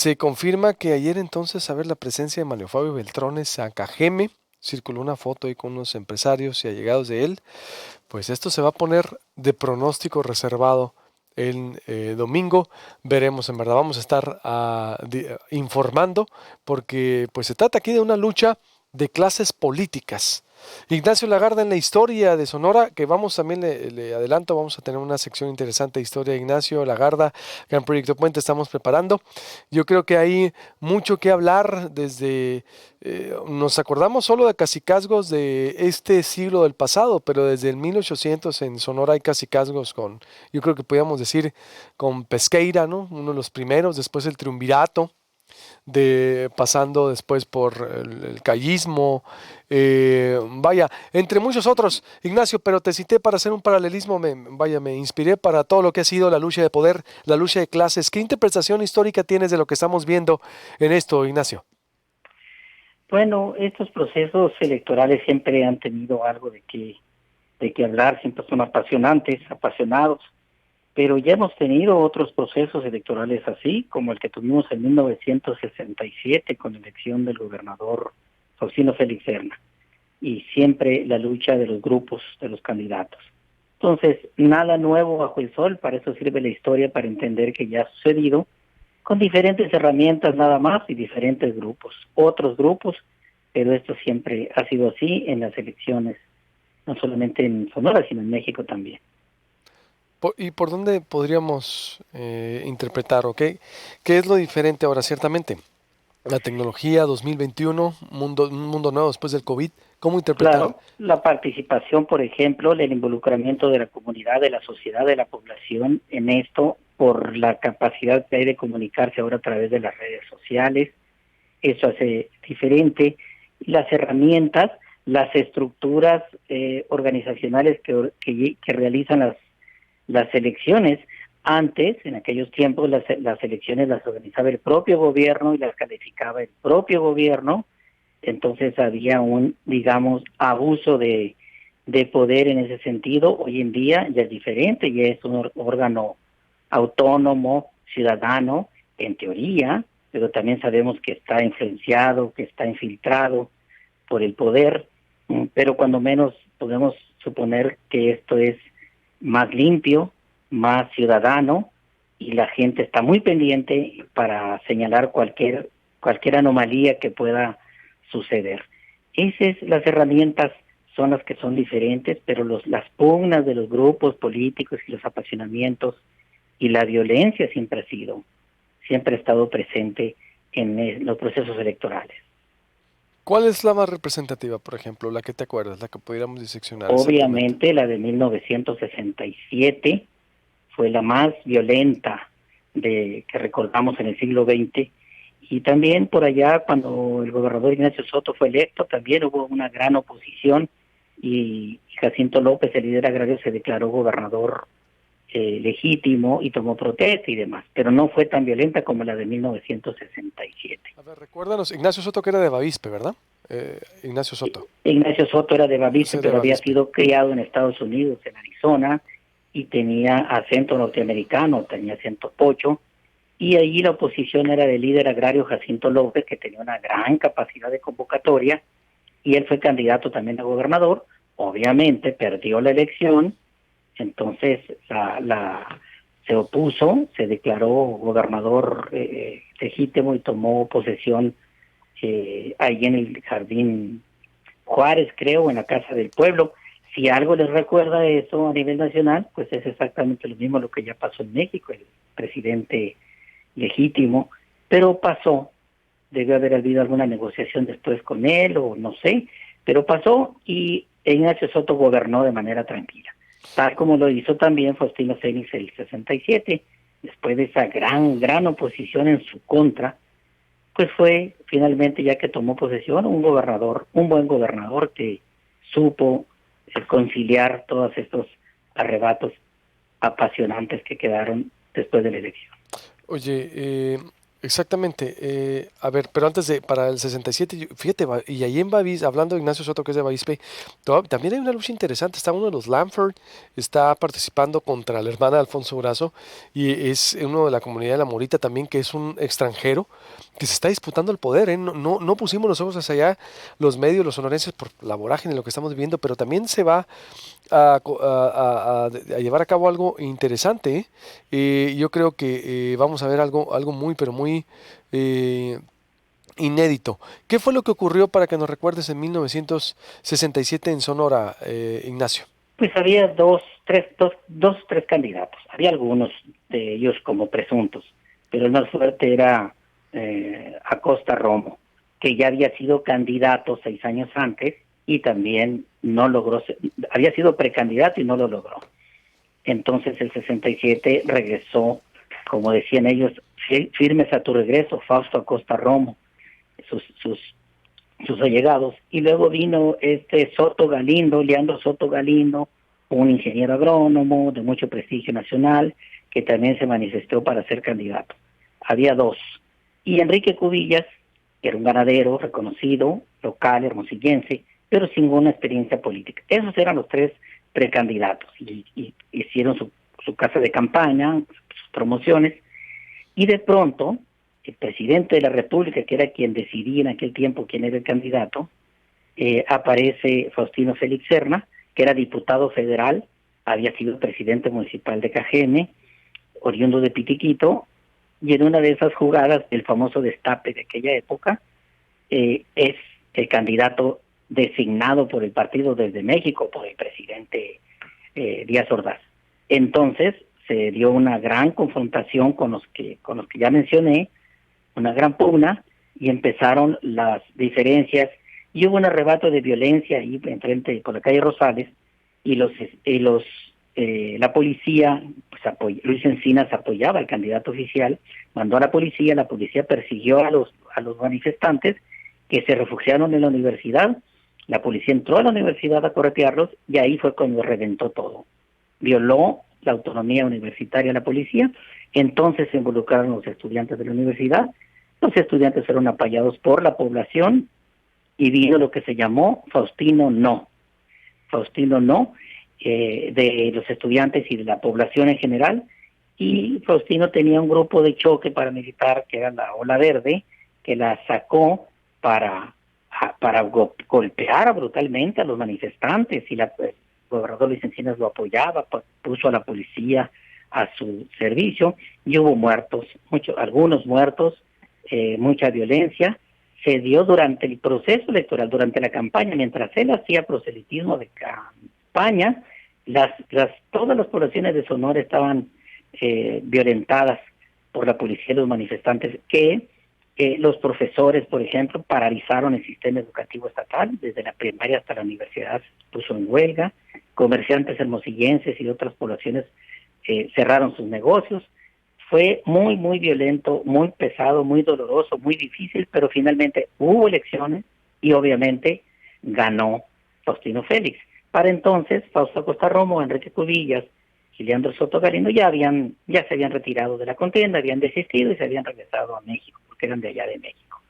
Se confirma que ayer entonces, a ver, la presencia de Mario Fabio Beltrones a Cajeme, circuló una foto ahí con unos empresarios y allegados de él, pues esto se va a poner de pronóstico reservado el domingo. Veremos, en verdad, vamos a estar informando, porque pues se trata aquí de una lucha de clases políticas. Ignacio Lagarda en la historia de Sonora, que vamos también, le adelanto, vamos a tener una sección interesante de historia de Ignacio Lagarda, Gran Proyecto Puente, estamos preparando. Yo creo que hay mucho que hablar desde, nos acordamos solo de cacicazgos de este siglo del pasado, pero desde el 1800 en Sonora hay cacicazgos con, yo creo que podríamos decir, con Pesqueira, ¿no? Uno de los primeros, después el Triunvirato, pasando después por el callismo, vaya, entre muchos otros, Ignacio, pero te cité para hacer un paralelismo, me inspiré para todo lo que ha sido la lucha de poder, la lucha de clases. ¿Qué interpretación histórica tienes de lo que estamos viendo en esto, Ignacio? Bueno, estos procesos electorales siempre han tenido algo de qué hablar, siempre son apasionantes, apasionados, pero ya hemos tenido otros procesos electorales así, como el que tuvimos en 1967 con la elección del gobernador Faustino Félix Serna, y siempre la lucha de los grupos, de los candidatos. Entonces, nada nuevo bajo el sol, para eso sirve la historia, para entender que ya ha sucedido, con diferentes herramientas nada más y diferentes grupos, otros grupos, pero esto siempre ha sido así en las elecciones, no solamente en Sonora, sino en México también. ¿Y por dónde podríamos interpretar o qué es lo diferente ahora, ciertamente? La tecnología 2021, un mundo nuevo después del COVID, ¿cómo interpretar? Claro, la participación, por ejemplo, el involucramiento de la comunidad, de la sociedad, de la población en esto, por la capacidad que hay de comunicarse ahora a través de las redes sociales, eso hace diferente. Las herramientas, las estructuras organizacionales que realizan las elecciones. Antes, en aquellos tiempos, las elecciones las organizaba el propio gobierno y las calificaba el propio gobierno, entonces había un, digamos, abuso de poder en ese sentido. Hoy en día ya es diferente, ya es un órgano autónomo, ciudadano, en teoría, pero también sabemos que está influenciado, que está infiltrado por el poder, pero cuando menos podemos suponer que esto es más limpio, más ciudadano, y la gente está muy pendiente para señalar cualquier anomalía que pueda suceder. Las herramientas son las que son diferentes, pero las pugnas de los grupos políticos y los apasionamientos y la violencia siempre ha estado presente en los procesos electorales. ¿Cuál es la más representativa, por ejemplo, la que te acuerdas, la que pudiéramos diseccionar exactamente? Obviamente la de 1967 fue la más violenta que recordamos en el siglo XX, y también por allá cuando el gobernador Ignacio Soto fue electo también hubo una gran oposición, y Jacinto López, el líder agrario, se declaró gobernador legítimo y tomó protesta y demás, pero no fue tan violenta como la de 1967. A ver, recuérdanos, Ignacio Soto que era de Bavispe, ¿verdad? Ignacio Soto. Ignacio Soto era de Bavispe, Ese de pero había Bavispe. sido criado en Estados Unidos, en Arizona, y tenía acento norteamericano, tenía acento pocho, y ahí la oposición era del líder agrario Jacinto López, que tenía una gran capacidad de convocatoria, y él fue candidato también a gobernador. Obviamente perdió la elección, entonces se opuso, se declaró gobernador legítimo y tomó posesión ahí en el Jardín Juárez, creo, en la Casa del Pueblo. Si algo les recuerda eso a nivel nacional, pues es exactamente lo mismo lo que ya pasó en México, el presidente legítimo, pero pasó, debe haber habido alguna negociación después con él o no sé, pero pasó, y Ignacio Soto gobernó de manera tranquila, tal como lo hizo también Faustino Félix el 67, después de esa gran oposición en su contra, pues fue finalmente, ya que tomó posesión, un buen gobernador que supo conciliar todos estos arrebatos apasionantes que quedaron después de la elección. Oye, Exactamente. A ver, pero antes de, para el 67, fíjate, y ahí en Bavis, hablando de Ignacio Soto, que es de Bavispe, también hay una lucha interesante. Está uno de los Lamford, está participando contra la hermana de Alfonso Brazo, y es uno de la comunidad de la Morita también, que es un extranjero, que se está disputando el poder, ¿eh? No pusimos los ojos hacia allá, los medios, los sonorenses, por la vorágine, lo que estamos viviendo, pero también se va a llevar a cabo algo interesante, ¿eh? Yo creo que vamos a ver algo muy, pero muy eh, inédito. ¿Qué fue lo que ocurrió para que nos recuerdes en 1967 en Sonora, Ignacio? Pues había tres candidatos. Había algunos de ellos como presuntos, pero el más fuerte era Acosta Romo, que ya había sido candidato 6 años antes y también no logró, había sido precandidato y no lo logró. Entonces el 67 regresó, como decían ellos, firmes a tu regreso, Fausto Acosta Romo, sus allegados, y luego vino Soto Galindo, Leandro Soto Galindo, un ingeniero agrónomo de mucho prestigio nacional, que también se manifestó para ser candidato. Había dos. Y Enrique Cubillas, que era un ganadero reconocido, local, hermosillense, pero sin ninguna experiencia política. Esos eran los tres precandidatos, y hicieron su casa de campaña, sus promociones, y de pronto el presidente de la República, que era quien decidía en aquel tiempo quién era el candidato, aparece Faustino Félix Serna, que era diputado federal, había sido presidente municipal de Cajeme, oriundo de Pitiquito, y en una de esas jugadas, el famoso destape de aquella época, es el candidato designado por el partido desde México, por el presidente Díaz Ordaz. Entonces se dio una gran confrontación con los que ya mencioné, una gran pugna, y empezaron las diferencias, y hubo un arrebato de violencia ahí enfrente por la calle Rosales, y la policía, pues Luis Encinas apoyaba al candidato oficial, mandó a la policía persiguió a los manifestantes, que se refugiaron en la universidad. La policía entró a la universidad a corretearlos, y ahí fue cuando reventó todo. Violó la autonomía universitaria la policía. Entonces se involucraron los estudiantes de la universidad. Los estudiantes fueron apoyados por la población, y vino lo que se llamó Faustino No. Faustino No, de los estudiantes y de la población en general. Y Faustino tenía un grupo de choque paramilitar, que era la Ola Verde, que la sacó para golpear brutalmente a los manifestantes, y el gobernador Luis Encinas lo apoyaba, puso a la policía a su servicio, y hubo muertos, algunos muertos, mucha violencia. Se dio durante el proceso electoral, durante la campaña, mientras él hacía proselitismo de campaña, todas las poblaciones de Sonora estaban violentadas por la policía y los manifestantes, que los profesores, por ejemplo, paralizaron el sistema educativo estatal, desde la primaria hasta la universidad se puso en huelga, comerciantes hermosillenses y otras poblaciones cerraron sus negocios. Fue muy, muy violento, muy pesado, muy doloroso, muy difícil, pero finalmente hubo elecciones y obviamente ganó Faustino Félix. Para entonces, Fausto Acosta Romo, Enrique Cubillas y Leandro Soto Galindo ya se habían retirado de la contienda, habían desistido y se habían regresado a México, porque eran de allá de México.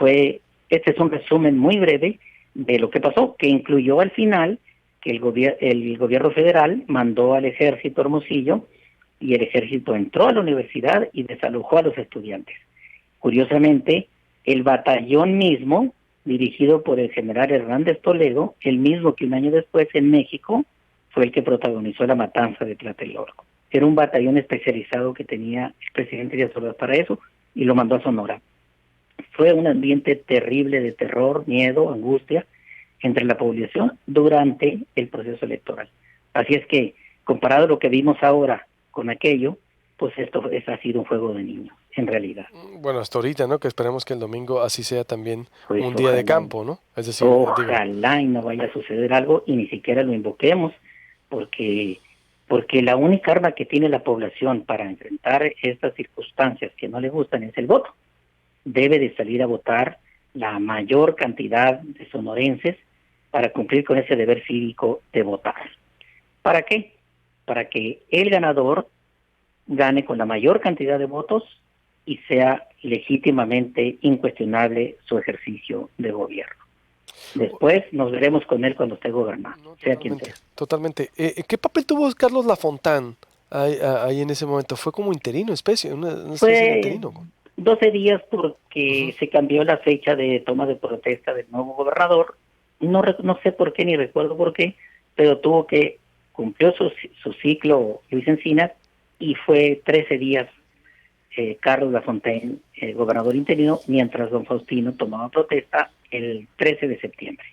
Este es un resumen muy breve de lo que pasó, que incluyó al final que el gobierno federal mandó al ejército Hermosillo, y el ejército entró a la universidad y desalojó a los estudiantes. Curiosamente, el batallón mismo, dirigido por el general Hernández Toledo, el mismo que un año después en México fue el que protagonizó la matanza de Tlatelolco. Era un batallón especializado que tenía el presidente Díaz Ordaz para eso, y lo mandó a Sonora. Fue un ambiente terrible de terror, miedo, angustia entre la población durante el proceso electoral. Así es que, comparado a lo que vimos ahora con aquello, pues ha sido un juego de niños, en realidad. Bueno, hasta ahorita, ¿no? Que esperemos que el domingo así sea también Pues un día de ojalá, campo, ¿no? Es decir, digo, ojalá y no vaya a suceder algo, y ni siquiera lo invoquemos, porque porque la única arma que tiene la población para enfrentar estas circunstancias que no le gustan es el voto. Debe de salir a votar la mayor cantidad de sonorenses para cumplir con ese deber cívico de votar. ¿Para qué? Para que el ganador gane con la mayor cantidad de votos y sea legítimamente incuestionable su ejercicio de gobierno. Después nos veremos con él cuando esté gobernando, No, sea quien totalmente, sea. totalmente. ¿Qué papel tuvo Carlos Lafontán ahí en ese momento? Fue como interino, una especie de Fue interino. 12 días Ujú. porque se cambió la fecha de toma de protesta del nuevo gobernador. No sé por qué ni recuerdo por qué, pero cumplió su ciclo Luis Encinas y fue 13 días Carlos Lafontaine, gobernador interino, mientras don Faustino tomaba protesta el 13 de septiembre,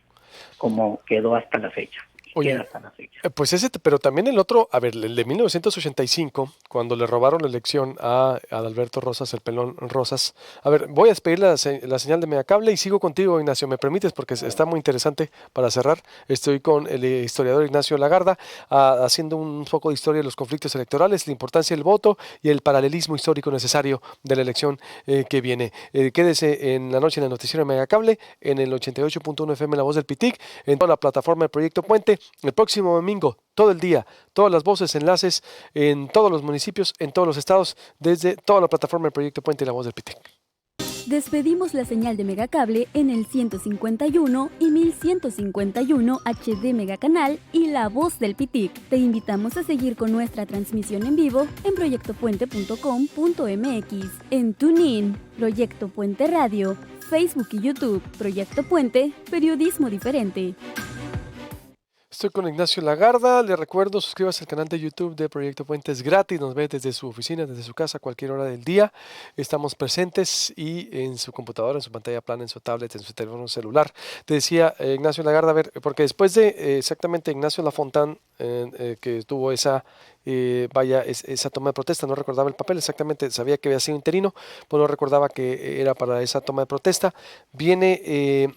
como quedó hasta la fecha, y queda Oye, hasta la fecha. pues ese, pero también el otro, a ver, el de 1985, cuando le robaron la elección a Adalberto Rosas, el pelón Rosas. A ver, voy a despedir la señal de Megacable y sigo contigo, Ignacio, ¿me permites? Porque está muy interesante para cerrar. Estoy con el historiador Ignacio Lagarda, haciendo un poco de historia de los conflictos electorales, la importancia del voto y el paralelismo histórico necesario de la elección que viene. Quédese en la noche en el noticiero de Megacable, en el 88.1 FM La Voz del Pitic, en toda la plataforma del Proyecto Puente. El próximo domingo, todo el día, todas las voces, enlaces en todos los municipios, en todos los estados, desde toda la plataforma del Proyecto Puente y La Voz del Pitic. Despedimos la señal de Megacable en el 151 y 1151 HD Megacanal y La Voz del Pitic. Te invitamos a seguir con nuestra transmisión en vivo en proyectopuente.com.mx, en TuneIn, Proyecto Puente Radio, Facebook y YouTube, Proyecto Puente, Periodismo Diferente. Estoy con Ignacio Lagarda. Le recuerdo, suscríbase al canal de YouTube de Proyecto Puente, es gratis. Nos ve desde su oficina, desde su casa, a cualquier hora del día. Estamos presentes y en su computadora, en su pantalla plana, en su tablet, en su teléfono celular. Te decía Ignacio Lagarda, a ver, porque después de exactamente Ignacio Lafontán, que tuvo esa esa toma de protesta, no recordaba el papel exactamente, sabía que había sido interino, pero no recordaba que era para esa toma de protesta. Viene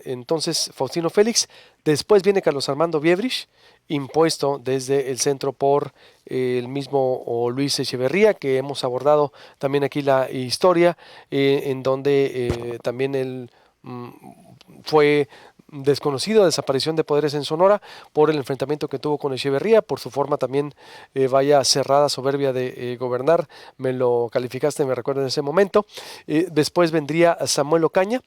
entonces Faustino Félix, después viene Carlos Armando Viebrich, impuesto desde el centro por el mismo Luis Echeverría, que hemos abordado también aquí la historia, en donde también él fue desconocido, desaparición de poderes en Sonora por el enfrentamiento que tuvo con Echeverría, por su forma también vaya cerrada, soberbia de gobernar, me lo calificaste, me recuerdo en ese momento. Después vendría Samuel Ocaña,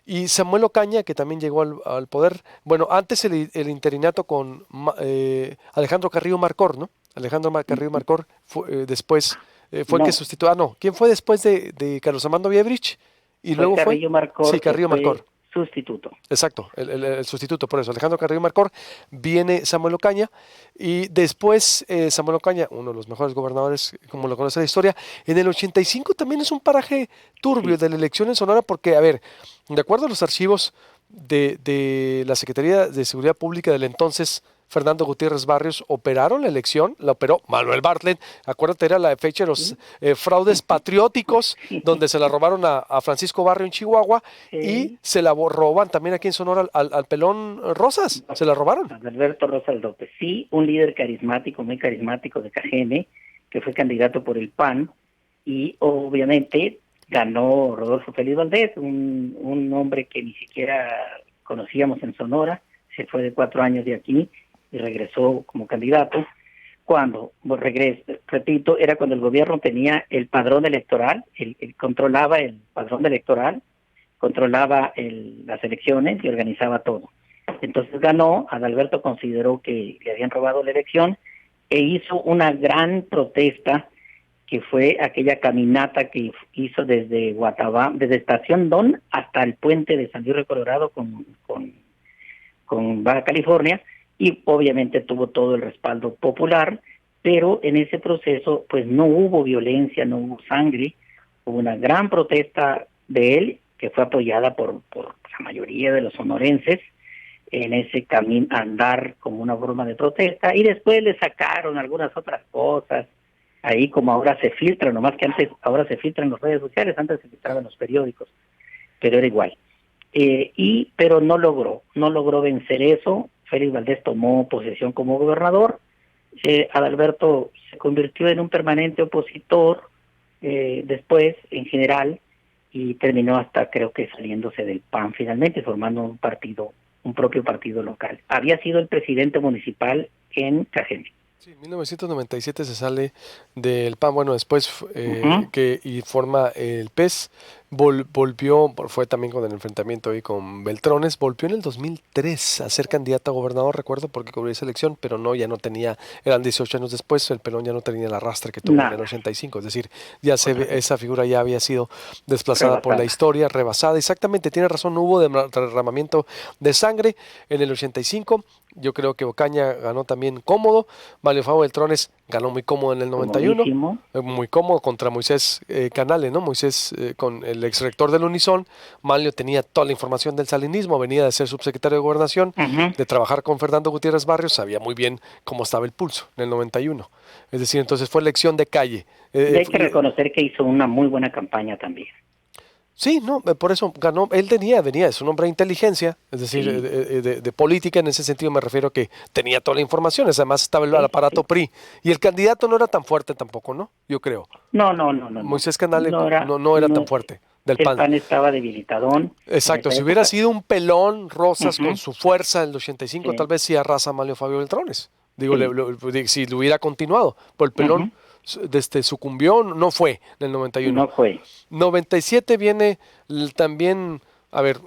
y Samuel Ocaña, que también llegó al poder, bueno, antes el interinato con Alejandro Carrillo Marcor, ¿no? Alejandro Carrillo Marcor después fue el que No, sustituyó, no, ¿quién fue después de Carlos Armando Viebrich? Y fue luego fue, Carrillo sí, Marcor, que Carrillo Marcor. fue sustituto. Exacto, el sustituto, por eso, Alejandro Carrillo Marcor, viene Samuel Ocaña, y después Samuel Ocaña, uno de los mejores gobernadores, como lo conoce la historia, en el 85 también es un paraje turbio Sí. de la elección en Sonora, porque, a ver, de acuerdo a los archivos de la Secretaría de Seguridad Pública del entonces Fernando Gutiérrez Barrios, operaron la elección, la operó Manuel Bartlett, acuérdate, era la fecha de los Sí, fraudes patrióticos, donde se la robaron a Francisco Barrio en Chihuahua, y sí. se la roban también aquí en Sonora al pelón Rosas, se la robaron. Alberto Rosas López, sí, un líder carismático, muy carismático de KGM, que fue candidato por el PAN, y obviamente ganó Rodolfo Félix Valdés, un hombre que ni siquiera conocíamos en Sonora, se fue de 4 años de aquí y regresó como candidato. Cuando repito, era cuando el gobierno tenía el padrón electoral, controlaba el padrón electoral, controlaba las elecciones y organizaba todo. Entonces ganó, Adalberto consideró que le habían robado la elección e hizo una gran protesta, que fue aquella caminata que hizo desde Guatabam, desde Estación Don hasta el puente de San Luis Río Colorado con Baja California, y obviamente tuvo todo el respaldo popular, pero en ese proceso pues no hubo violencia, no hubo sangre, hubo una gran protesta de él que fue apoyada por la mayoría de los sonorenses en ese camino, andar como una forma de protesta, y después le sacaron algunas otras cosas, ahí como ahora se filtran, nomás que antes, ahora se filtran en las redes sociales, antes se filtraban en los periódicos, pero era igual. Pero no logró vencer eso. Félix Valdés tomó posesión como gobernador. Adalberto se convirtió en un permanente opositor después, en general, y terminó hasta, creo que saliéndose del PAN finalmente, formando un propio partido local. Había sido el presidente municipal en Cajeme. Sí, 1997 se sale del PAN, bueno, después y forma el PES, volvió, fue también con el enfrentamiento ahí con Beltrones, volvió en el 2003 a ser candidato a gobernador, recuerdo, porque cubrió esa elección, pero no, ya no tenía, eran 18 años después, el pelón ya no tenía el arrastre que tuvo en el Nada, 85, es decir, ya otra vez, esa figura ya había sido desplazada por la rebasada. historia, rebasada, exactamente, tiene razón, no hubo derramamiento de sangre en el 85. Yo creo que Ocaña ganó también cómodo. Mario Fabo Beltrones ganó muy cómodo en el 91, Comodísimo. muy cómodo contra Moisés Canales, ¿no? Moisés con el ex rector del Unison. Mario tenía toda la información del salinismo, venía de ser subsecretario de Gobernación, Ujú. de trabajar con Fernando Gutiérrez Barrios, sabía muy bien cómo estaba el pulso en el 91. Es decir, entonces fue elección de calle. Y hay que reconocer que hizo una muy buena campaña también. Sí, no, por eso ganó, él venía, es un hombre de inteligencia, es decir, Sí, de política, en ese sentido me refiero que tenía toda la información, además estaba el sí, aparato sí. PRI, y el candidato no era tan fuerte tampoco, ¿no? Yo creo. No, no, no, no, no. Moisés Canales No era, no era tan no, fuerte, del el PAN. PAN estaba debilitadón en Exacto, esa si hubiera época. sido un pelón Rosas con Ujú. su fuerza en el 85, tal Sí, vez sí arrasa a Manlio Fabio Beltrones. Digo, sí. si lo hubiera continuado, por el pelón Ujú. sucumbió, no fue en el 91. No fue. 97 viene también, a ver,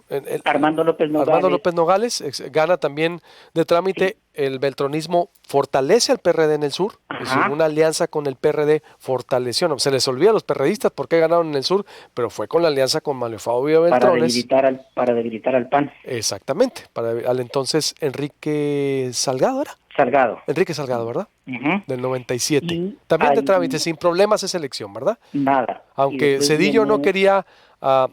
Armando López Armando Nogales, López Nogales gana también de trámite, sí. el beltronismo fortalece al PRD en el sur, es decir, Ajá. una alianza con el PRD fortaleció, no, se les olvida a los perredistas por qué ganaron en el sur, pero fue con la alianza con Manuel Fabio Beltrones, Para debilitar al PAN. exactamente, para al entonces Enrique Salgado era, Salgado. Enrique Salgado, ¿verdad? Ujú. Del 97. Y También de trámite, ahí sin problemas esa elección, ¿verdad? nada. Y Aunque después Cedillo no viene, quería, a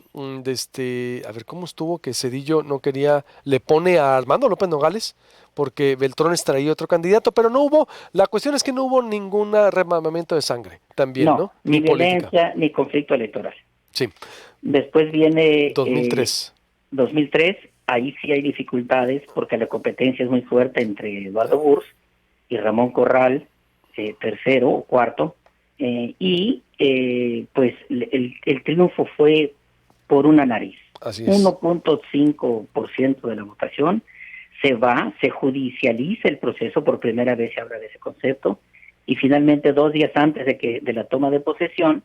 ver cómo estuvo que Cedillo no quería, le pone a Armando López Nogales, porque Beltrones traía otro candidato, pero no hubo, la cuestión es que no hubo ningún derramamiento de sangre, también, no, ¿no? ni Ni política. violencia ni conflicto electoral. Sí, Después viene 2003. 2003, ahí sí hay dificultades porque la competencia es muy fuerte entre Eduardo Burs y Ramón Corral, tercero o cuarto, pues el triunfo fue por una nariz. Así es. 1.5% de la votación se judicializa el proceso, por primera vez se habla de ese concepto, y finalmente 2 días antes de la toma de posesión,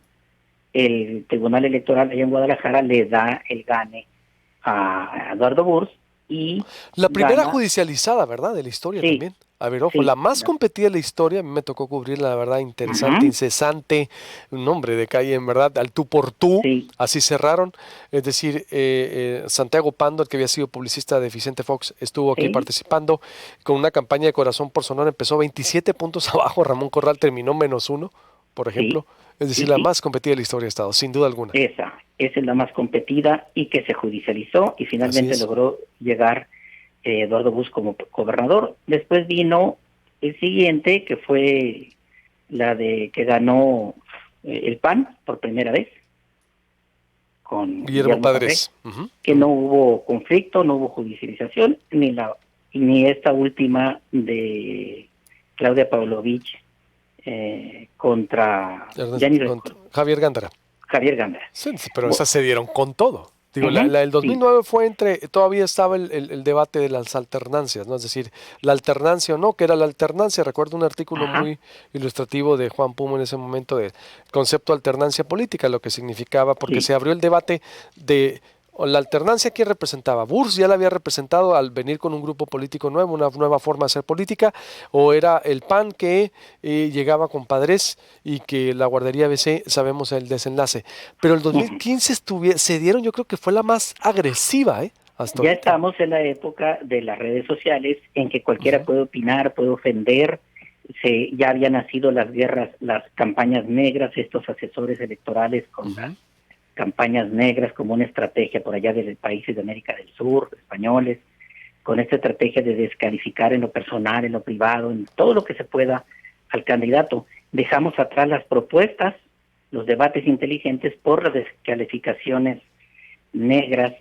el Tribunal Electoral allá en Guadalajara le da el gane a Eduardo Burs y La primera gana, judicializada, ¿verdad? De la historia sí, también. A ver, ojo, la sí, más competida de la historia, a mí me tocó cubrirla, la verdad, interesante, uh-huh, incesante, un nombre de calle, en verdad, al tú por tú, sí, así cerraron. Es decir, Santiago Pando, el que había sido publicista de Vicente Fox, estuvo aquí sí, participando con una campaña de Corazón por Sonora, empezó 27 puntos abajo, Ramón Corral terminó -1, por sí, ejemplo. Es decir, sí, la sí, más competida de la historia de Estado, sin duda alguna. esa es la más competida y que se judicializó y Así finalmente es. logró llegar Eduardo Bus como gobernador. Después vino el siguiente, que fue la de que ganó el PAN por primera vez con Guillermo Guillermo Padre, Padres. Ujú, que ujú. no hubo conflicto, no hubo judicialización, ni esta última de Claudia Pavlovich contra, ya ni recuerdo, Javier Gándara. Javier Gándara. Sí, sí, pero Bueno, esas se dieron con todo. Digo, uh-huh, la del sí, 2009 fue todavía estaba el debate de las alternancias, ¿no? Es decir, la alternancia o no, que era la alternancia. Recuerdo un artículo ajá, muy ilustrativo de Juan Pumo en ese momento del concepto de alternancia política, lo que significaba, porque sí, se abrió el debate de la alternancia que representaba. Burs ya la había representado al venir con un grupo político nuevo, una nueva forma de hacer política, o era el PAN que llegaba con Padres y que la guardería BC sabemos el desenlace. Pero el uh-huh. 2015 se dieron, yo creo que fue la más agresiva, hasta Ya ahorita. estamos en la época de las redes sociales en que cualquiera Ujú. puede opinar, puede ofender. Ya habían nacido las guerras, las campañas negras, estos asesores electorales con las Ujú. campañas negras como una estrategia por allá de países de América del Sur, españoles, con esta estrategia de descalificar en lo personal, en lo privado, en todo lo que se pueda al candidato. Dejamos atrás las propuestas, los debates inteligentes por las descalificaciones negras,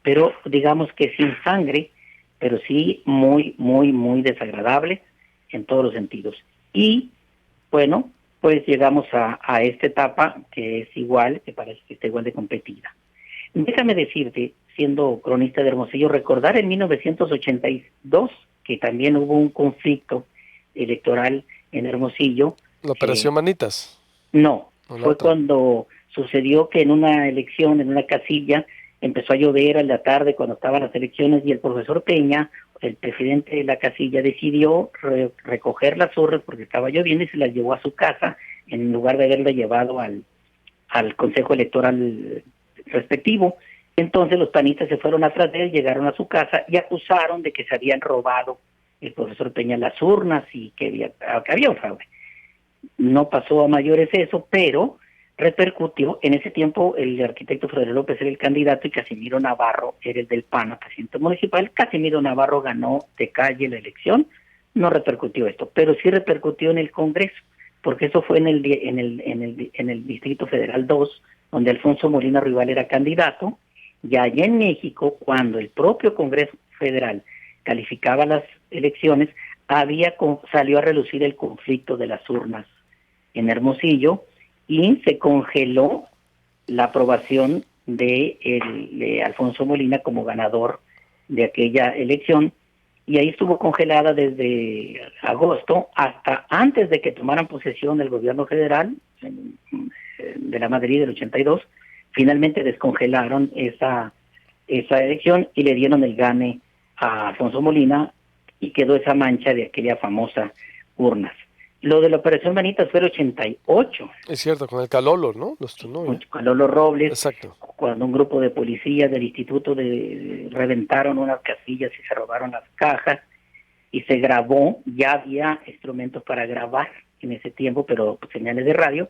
pero digamos que sin sangre, pero sí muy, muy, muy desagradable en todos los sentidos. Y bueno, pues llegamos a esta etapa que es igual, que parece que está igual de competida. Déjame decirte, siendo cronista de Hermosillo, recordar en 1982 que también hubo un conflicto electoral en Hermosillo. La operación Manitas. No, ¿O la fue otra? cuando sucedió que en una elección, en una casilla, empezó a llover a la tarde cuando estaban las elecciones y el profesor Peña, el presidente de la casilla, decidió recoger las urnas porque estaba lloviendo y se las llevó a su casa en lugar de haberla llevado al consejo electoral respectivo. Entonces los panistas se fueron atrás de él, llegaron a su casa y acusaron de que se habían robado el profesor Peña las urnas y que había un fraude. No pasó a mayores eso, pero repercutió. En ese tiempo el arquitecto Frederico López era el candidato y Casimiro Navarro era el del PAN a presidente municipal. Casimiro Navarro ganó de calle la elección, no repercutió esto, pero sí repercutió en el Congreso, porque eso fue en el Distrito Federal 2, donde Alfonso Molina Rival era candidato, y allá en México, cuando el propio Congreso Federal calificaba las elecciones, salió a relucir el conflicto de las urnas en Hermosillo y se congeló la aprobación de Alfonso Molina como ganador de aquella elección, y ahí estuvo congelada desde agosto hasta antes de que tomaran posesión el gobierno federal de la Madrid del 82. Finalmente descongelaron esa elección y le dieron el gane a Alfonso Molina y quedó esa mancha de aquella famosa urnas. Lo de la operación Manitas fue el 88. Es cierto, con el Calolo, ¿no? Los tunó, Con Lolo Robles, exacto. cuando un grupo de policías del instituto reventaron unas casillas y se robaron las cajas y se grabó. Ya había instrumentos para grabar en ese tiempo, pero pues, señales de radio,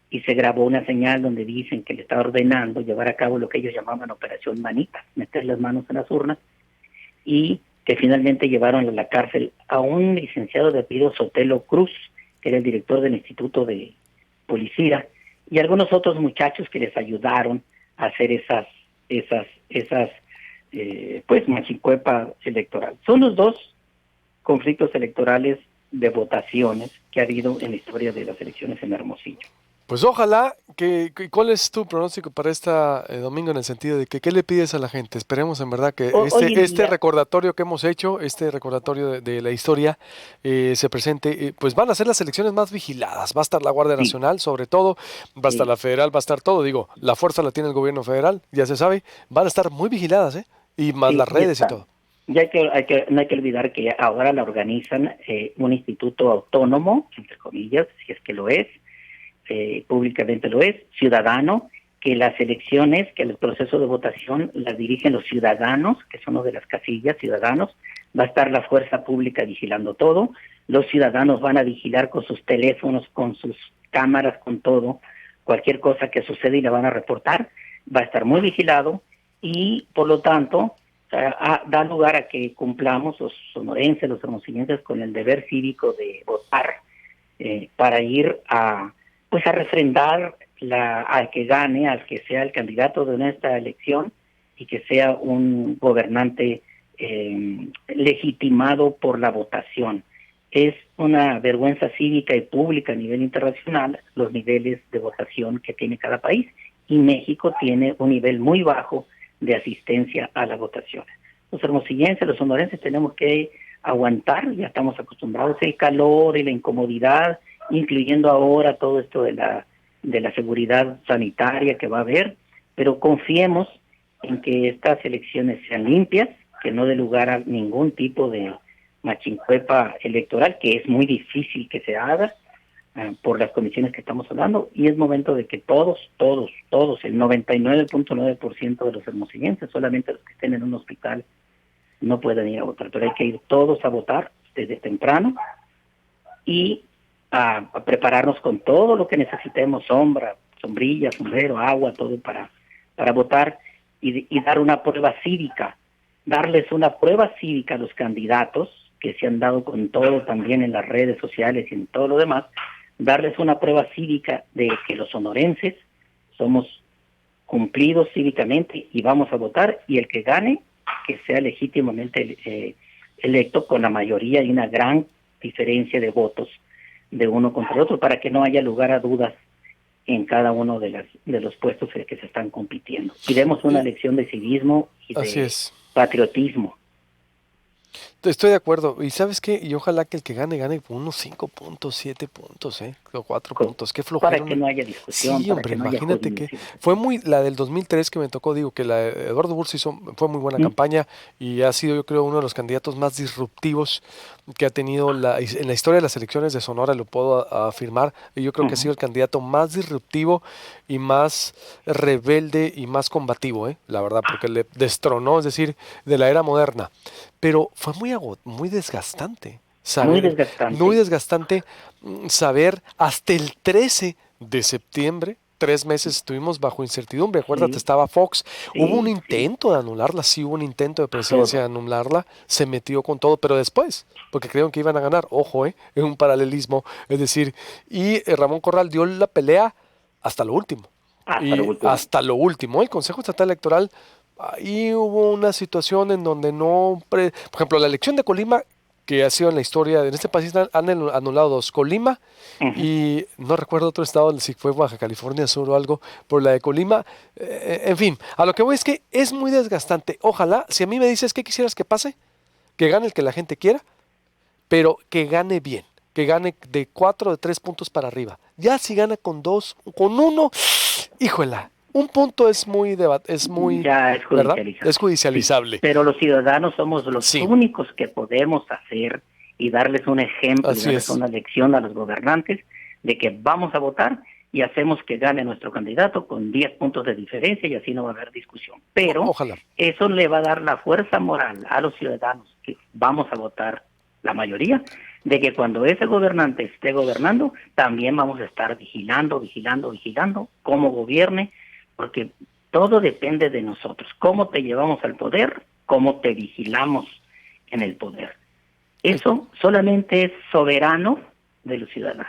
y se grabó una señal donde dicen que le estaba ordenando llevar a cabo lo que ellos llamaban operación Manitas, meter las manos en las urnas, y que finalmente llevaron a la cárcel a un licenciado de apellido Sotelo Cruz, que era el director del Instituto de Policía, y algunos otros muchachos que les ayudaron a hacer pues machicuepa electoral. Son los dos conflictos electorales de votaciones que ha habido en la historia de las elecciones en Hermosillo. Pues ojalá, ¿cuál es tu pronóstico para esta domingo en el sentido de que qué le pides a la gente? Esperemos en verdad que este recordatorio que hemos hecho, este recordatorio de la historia se presente, pues van a ser las elecciones más vigiladas, va a estar la Guardia Nacional sobre todo, va a estar la federal, va a estar todo, digo, la fuerza la tiene el gobierno federal, ya se sabe, van a estar muy vigiladas, y más las redes y todo. Ya no hay que olvidar que ahora la organizan un instituto autónomo, entre comillas, si es que lo es, públicamente lo es, ciudadano, que las elecciones, que el proceso de votación las dirigen los ciudadanos, que son los de las casillas, ciudadanos. Va a estar la fuerza pública vigilando todo, los ciudadanos van a vigilar con sus teléfonos, con sus cámaras, con todo, cualquier cosa que suceda y la van a reportar, va a estar muy vigilado y por lo tanto da lugar a que cumplamos los sonorenses, los hermosillenses con el deber cívico de votar para ir a refrendar al que gane, al que sea el candidato de esta elección y que sea un gobernante legitimado por la votación. Es una vergüenza cívica y pública a nivel internacional los niveles de votación que tiene cada país, y México tiene un nivel muy bajo de asistencia a las votaciones. Los hermosillenses, los sonorenses tenemos que aguantar, ya estamos acostumbrados al calor y la incomodidad, incluyendo ahora todo esto de la seguridad sanitaria que va a haber, pero confiemos en que estas elecciones sean limpias, que no dé lugar a ningún tipo de machincuepa electoral, que es muy difícil que se haga por las condiciones que estamos hablando, y es momento de que todos, el 99.9% de los hermosillenses, solamente los que estén en un hospital, no puedan ir a votar, pero hay que ir todos a votar desde temprano y a prepararnos con todo lo que necesitemos, sombrilla, sombrero, agua, todo para votar y dar una prueba cívica, darles una prueba cívica a los candidatos que se han dado con todo también en las redes sociales y en todo lo demás, darles una prueba cívica de que los sonorenses somos cumplidos cívicamente y vamos a votar, y el que gane, que sea legítimamente electo con la mayoría y una gran diferencia de votos de uno contra el otro, para que no haya lugar a dudas en cada uno de los puestos en que se están compitiendo. Queremos una elección de civismo y de patriotismo. Estoy de acuerdo. Y ¿sabes qué? Y ojalá que el que gane por unos 5 puntos, 7 puntos, o 4 puntos. Qué flojera. Para que no haya discusión, Sí, para hombre, que no haya imagínate que juicio. fue la del 2003 que me tocó, digo, que la de Eduardo Bursi fue muy buena ¿Mm? campaña y ha sido, yo creo, uno de los candidatos más disruptivos que ha tenido en la historia de las elecciones de Sonora, lo puedo afirmar. Y yo creo que ha Ujú. sido el candidato más disruptivo y más rebelde y más combativo, la verdad, porque le destronó, es decir, de la era moderna. Pero fue muy desgastante Muy saber, muy desgastante. desgastante saber hasta el 13 de septiembre. 3 meses estuvimos bajo incertidumbre. Acuérdate, Sí, estaba Fox. Hubo un sí, sí, intento de anularla, sí hubo un intento de presidencia de todo. anularla. Se metió con todo, pero después, porque creyeron que iban a ganar. Ojo, en un paralelismo. Es decir, y Ramón Corral dio la pelea hasta lo último. Hasta lo Y último. hasta lo último, el Consejo Estatal Electoral, ahí hubo una situación en donde no, por ejemplo, la elección de Colima, que ha sido en la historia, en este país han anulado dos, Colima Ujú. y no recuerdo otro estado, si fue Baja California Sur o algo, por la de Colima, en fin, a lo que voy es que es muy desgastante. Ojalá, si a mí me dices qué quisieras que pase, que gane el que la gente quiera, pero que gane bien, que gane de 4 de 3 puntos para arriba. Ya si gana con 2, con 1, híjola, un punto es muy, Ya es ¿verdad? Es judicializable, sí. judicializable. Pero los ciudadanos somos los Sí, únicos que podemos hacer y darles un ejemplo y así darles es. una lección a los gobernantes de que vamos a votar y hacemos que gane nuestro candidato con 10 puntos de diferencia y así no va a haber discusión. Pero Ojalá. eso le va a dar la fuerza moral a los ciudadanos que vamos a votar la mayoría, de que cuando ese gobernante esté gobernando, también vamos a estar vigilando cómo gobierne, porque todo depende de nosotros, cómo te llevamos al poder, cómo te vigilamos en el poder. Es- Eso solamente es soberano de los ciudadanos.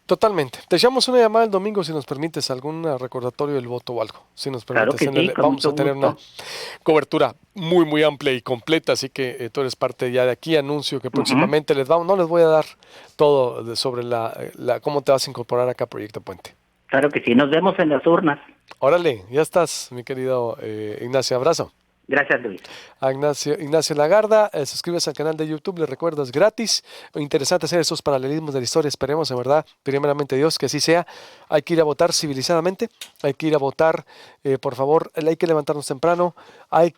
Totalmente. Te echamos una llamada el domingo si nos permites, algún recordatorio del voto o algo. Si nos Claro permites, que sí, con vamos mucho a tener una gusto. cobertura muy, muy amplia y completa, así que tú eres parte ya de aquí. Anuncio que Ujú. próximamente no les voy a dar todo sobre cómo te vas a incorporar acá a Proyecto Puente. Claro que sí, nos vemos en las urnas. Órale, ya estás, mi querido Ignacio. Abrazo. Gracias, Luis. A Ignacio Lagarda, suscríbase al canal de YouTube, les recuerdo, es gratis. Interesante hacer esos paralelismos de la historia, esperemos en verdad, primeramente Dios, que así sea. Hay que ir a votar civilizadamente, hay que ir a votar, por favor, hay que levantarnos temprano,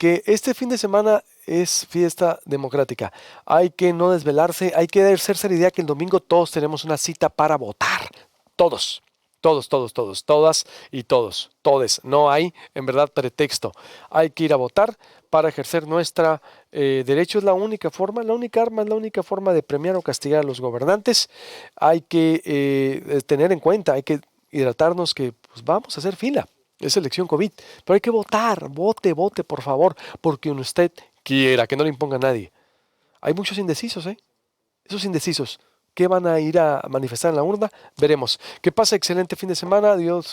este fin de semana es fiesta democrática, hay que no desvelarse, hay que hacerse la idea que el domingo todos tenemos una cita para votar, todos. Todos, todos, todos, todas y todes. No hay, en verdad, pretexto. Hay que ir a votar para ejercer nuestra derecho. Es la única forma, la única arma, es la única forma de premiar o castigar a los gobernantes. Hay que tener en cuenta, hay que hidratarnos que pues, vamos a hacer fila. Es elección COVID, pero hay que votar. Vote, por favor, porque usted quiera, que no le imponga a nadie. Hay muchos indecisos, ¿eh? Esos indecisos. ¿Qué van a ir a manifestar en la urna? Veremos. Que pase excelente fin de semana. Dios